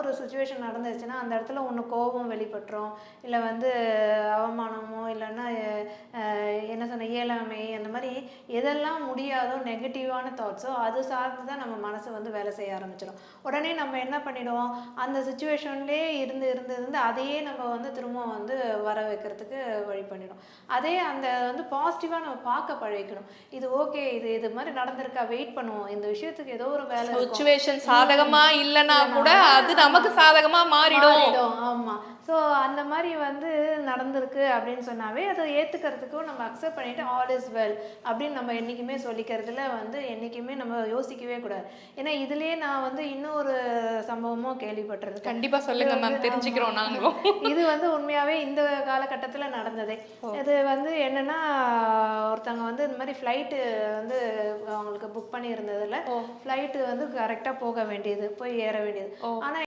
ஒரு சுச்சுவேஷன் நடந்துச்சுன்னா அந்த இடத்துல ஒன்று கோபம் வெளிப்பட்டுரும், இல்லை வந்து அவமானமோ இல்லைன்னா என்ன சொன்ன இயலாமை அந்த மாதிரி எதெல்லாம் முடியாதோ நெகட்டிவான தாட்ஸோ அது சார்ந்து தான் நம்ம மனசு வந்து வேலை செய்ய ஆரம்பிச்சிடும். உடனே நம்ம என்ன பண்ணிடுவோம், அந்த சுச்சுவேஷன்லேயே இருந்து இருந்து இருந்து அதையே நம்ம வந்து திரும்ப வந்து வர வைக்கிறதுக்கு வழி பண்ணிடும். அதே அந்த வந்து பாசிட்டிவாக நம்ம பார்க்க பழகிக்கணும். இது ஓகே, இது மாதிரி நடந்திருக்கா, வெயிட் பண்ணுவோம், இந்த விஷயத்துக்கு ஏதோ ஒரு வேலை சிச்சுவேஷன் சாதகமா இல்லைன்னா கூட அது நமக்கு சாதகமா மாறிடும். ஆமா. ஸோ அந்த மாதிரி வந்து நடந்திருக்கு அப்படின்னு சொன்னாவே அதை ஏற்றுக்கிறதுக்கும் நம்ம அக்செப்ட் பண்ணிட்டு ஆல் இஸ் வெல் அப்படின்னு நம்ம என்றைக்குமே சொல்லிக்கிறதுல வந்து என்றைக்குமே நம்ம யோசிக்கவே கூடாது. ஏன்னா இதுலேயே நான் வந்து இன்னொரு சம்பவமும் கேள்விப்பட்டிருக்கேன். கண்டிப்பா சொல்லுங்க மேம், தெரிஞ்சுக்கிறோம் நாங்களும். இது வந்து உண்மையாவே இந்த காலகட்டத்தில் நடந்ததே. இது வந்து என்னன்னா, ஒருத்தவங்க வந்து இந்த மாதிரி ஃப்ளைட்டு வந்து அவங்களுக்கு புக் பண்ணி இருந்ததில் ஃப்ளைட்டு வந்து கரெக்டாக போக வேண்டியது, போய் ஏற வேண்டியது. ஆனால்